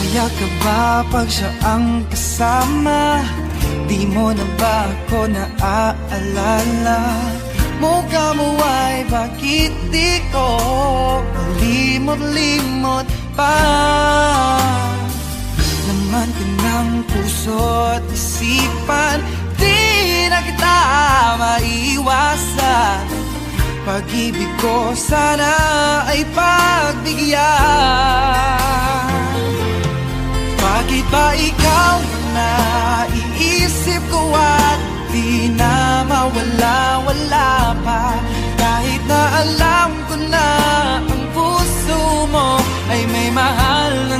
Masaya ka ba pag siya ang kasama? Di mo na ba ako naaalala? Mukha mo ay bakit di ko malimot-limot pa? Laman ka ng puso't isipan, di na kita maiwasan. Pag-ibig ko sana ay pagbigyan. Bakit ba ikaw na iisip ko at di na mawala-wala pa? Kahit na alam ko na ang puso mo ay may mahal na